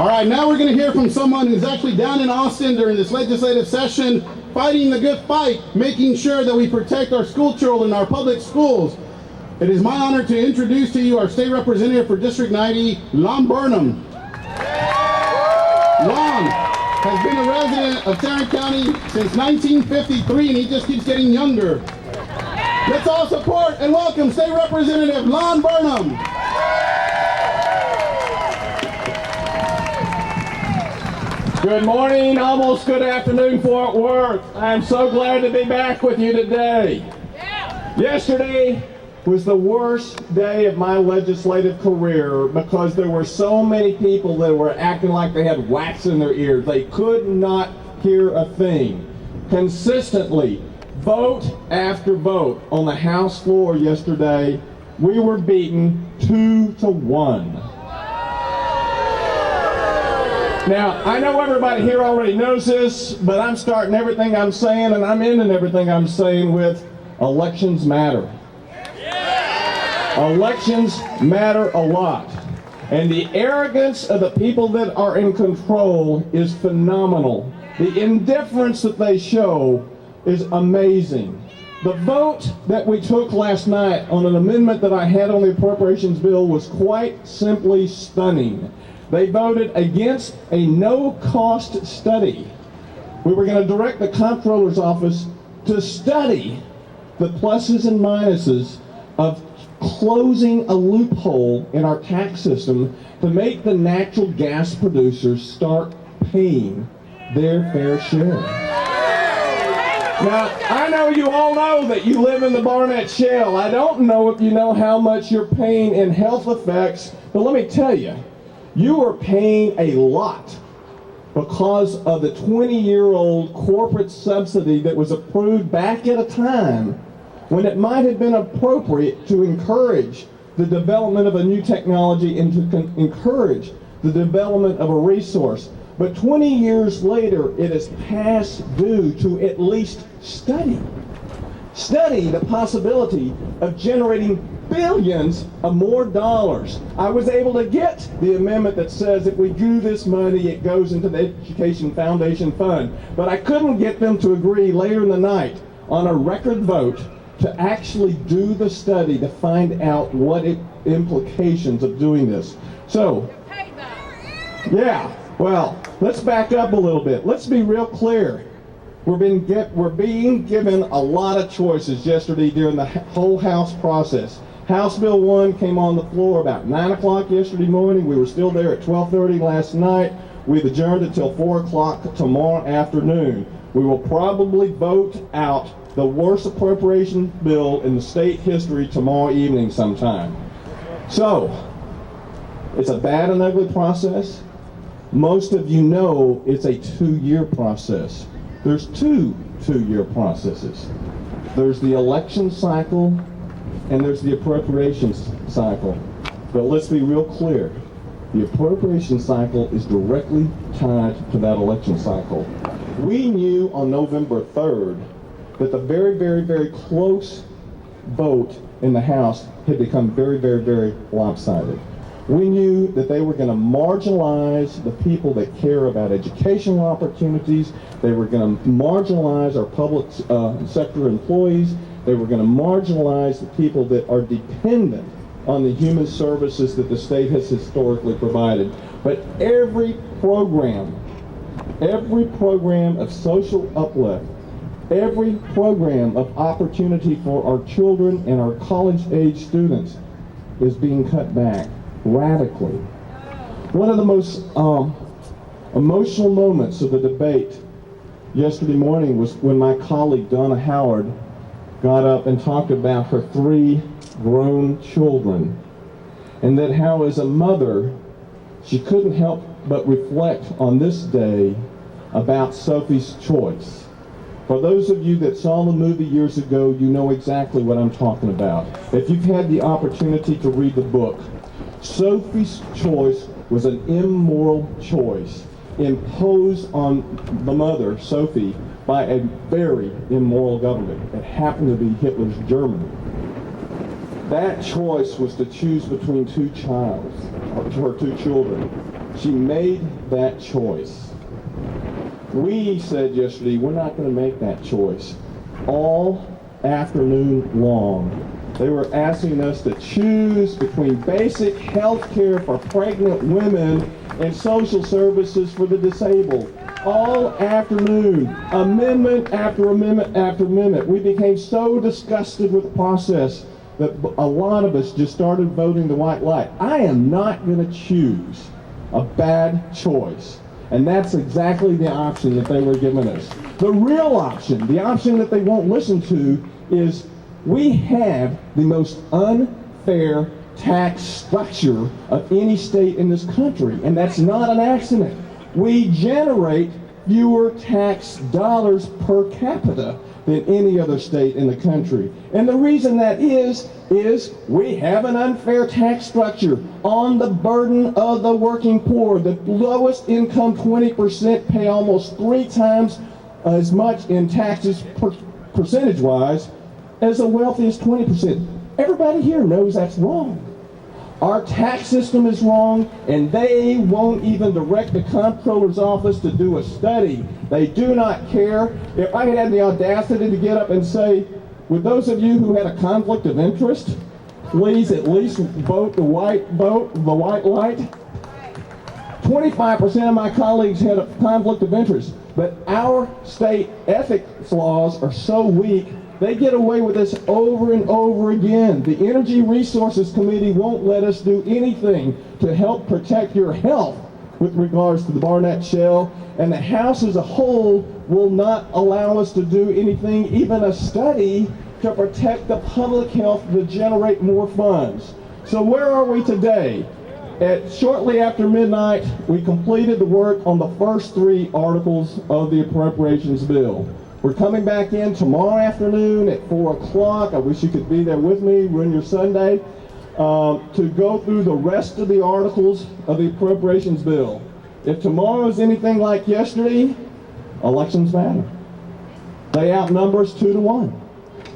All right, now we're going to hear from someone who's actually down in Austin during this legislative session, fighting the good fight, making sure that we protect our school children, our public schools. It is my honor to introduce to you our state representative for District 90, Lon Burnam. Lon has been a resident of Tarrant County since 1953, and he just keeps getting younger. Let's all support and welcome State Representative Lon Burnam. Good morning, almost good afternoon, Fort Worth. I'm so glad to be back with you today. Yesterday was the worst day of my legislative career because there were so many people that were acting like they had wax in their ears. They could not hear a thing. Consistently, vote after vote on the House floor yesterday, we were beaten 2-1. Now, I know everybody here already knows this, but I'm starting everything I'm saying, and I'm ending everything I'm saying with elections matter. Elections matter a lot. And the arrogance of the people that are in control is phenomenal. The indifference that they show is amazing. The vote that we took last night on an amendment that I had on the appropriations bill was quite simply stunning. They voted against a no-cost study. We were going to direct the comptroller's office to study the pluses and minuses of closing a loophole in our tax system to make the natural gas producers start paying their fair share. Now, I know you all know that you live in the Barnett Shale. I don't know if you know how much you're paying in health effects, but let me tell you, you are paying a lot because of the 20-year-old corporate subsidy that was approved back at a time when it might have been appropriate to encourage the development of a new technology and to encourage the development of a resource. But 20 years later, it is past due to at least study the possibility of generating billions of more dollars. I was able to get the amendment that says if we do this money, it goes into the Education Foundation Fund. But I couldn't get them to agree later in the night on a record vote to actually do the study to find out what implications of doing this. So, yeah, well, let's back up a little bit. Let's be real clear. We're being given a lot of choices yesterday during the whole House process. House Bill 1 came on the floor about 9 o'clock yesterday morning. We were still there at 12:30 last night. We've adjourned until 4 o'clock tomorrow afternoon. We will probably vote out the worst appropriation bill in the state history tomorrow evening sometime. So, it's a bad and ugly process. Most of you know it's a 2-year process. There's two 2-year processes. There's the election cycle and there's the appropriations cycle. But let's be real clear. The appropriation cycle is directly tied to that election cycle. We knew on November 3rd that the very, very, very close vote in the House had become very, very, very lopsided. We knew that they were going to marginalize the people that care about educational opportunities. They were going to marginalize our public sector employees. They were going to marginalize the people that are dependent on the human services that the state has historically provided. But every program of social uplift, every program of opportunity for our children and our college-age students is being cut back radically. One of the most emotional moments of the debate yesterday morning was when my colleague Donna Howard got up and talked about her 3 grown children, and that how as a mother she couldn't help but reflect on this day about Sophie's choice. For those of you that saw the movie years ago, you know exactly what I'm talking about. If you've had the opportunity to read the book, Sophie's choice was an immoral choice imposed on the mother, Sophie, by a very immoral government. It happened to be Hitler's Germany. That choice was to choose between her two children. She made that choice. We said yesterday, we're not going to make that choice. All afternoon long, they were asking us to choose between basic health care for pregnant women and social services for the disabled. All afternoon, amendment after amendment after amendment. We became so disgusted with the process that a lot of us just started voting the white light. I am not going to choose a bad choice. And that's exactly the option that they were giving us. The real option, the option that they won't listen to, is we have the most unfair tax structure of any state in this country. And that's not an accident. We generate fewer tax dollars per capita than any other state in the country. And the reason that is we have an unfair tax structure on the burden of the working poor. The lowest income 20% pay almost 3 times as much in taxes percentage-wise as the wealthiest 20%. Everybody here knows that's wrong. Our tax system is wrong, and they won't even direct the comptroller's office to do a study. They do not care. If I had the audacity to get up and say, would those of you who had a conflict of interest, please at least vote the white light? 25% of my colleagues had a conflict of interest, but our state ethics laws are so weak, they get away with this over and over again. The Energy Resources Committee won't let us do anything to help protect your health with regards to the Barnett Shale, and the House as a whole will not allow us to do anything, even a study, to protect the public health to generate more funds. So where are we today? Shortly after midnight, we completed the work on the first 3 articles of the appropriations bill. We're coming back in tomorrow afternoon at 4 o'clock. I wish you could be there with me, ruin your Sunday, to go through the rest of the articles of the appropriations bill. If tomorrow is anything like yesterday, elections matter. They outnumber us 2-1.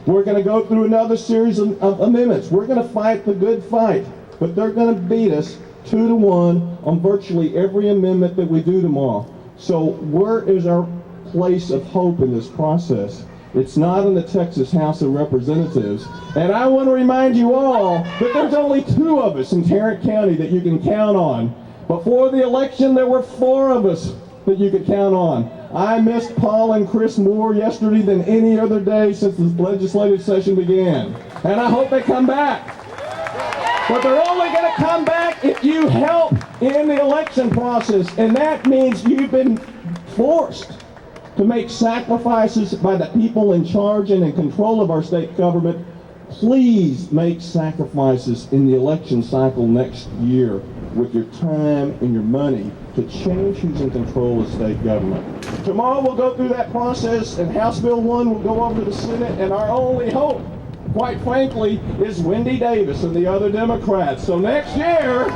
We're going to go through another series of amendments. We're going to fight the good fight, but they're going to beat us 2-1 on virtually every amendment that we do tomorrow. So where is our place of hope in this process? It's not in the Texas House of Representatives. And I want to remind you all that there's only 2 of us in Tarrant County that you can count on. Before the election, there were 4 of us that you could count on. I missed Paul and Chris more yesterday than any other day since the legislative session began. And I hope they come back. But they're only going to come back if you help in the election process. And that means you've been forced to make sacrifices by the people in charge and in control of our state government. Please make sacrifices in the election cycle next year with your time and your money to change who's in control of state government. Tomorrow we'll go through that process, and House Bill 1 will go over to the Senate, and our only hope, quite frankly, is Wendy Davis and the other Democrats. So next year,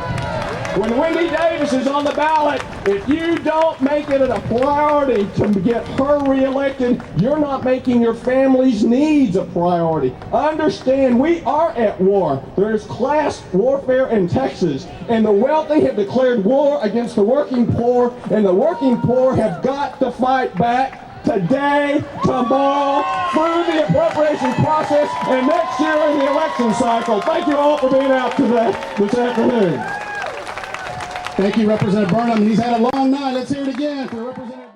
when Wendy Davis is on the ballot, if you don't make it a priority to get her reelected, you're not making your family's needs a priority. Understand, we are at war. There's class warfare in Texas, and the wealthy have declared war against the working poor, and the working poor have got to fight back today, tomorrow, through the appropriations process, and next year in the election cycle. Thank you all for being out today, this afternoon. Thank you, Representative Burnham. He's had a long night. Let's hear it again for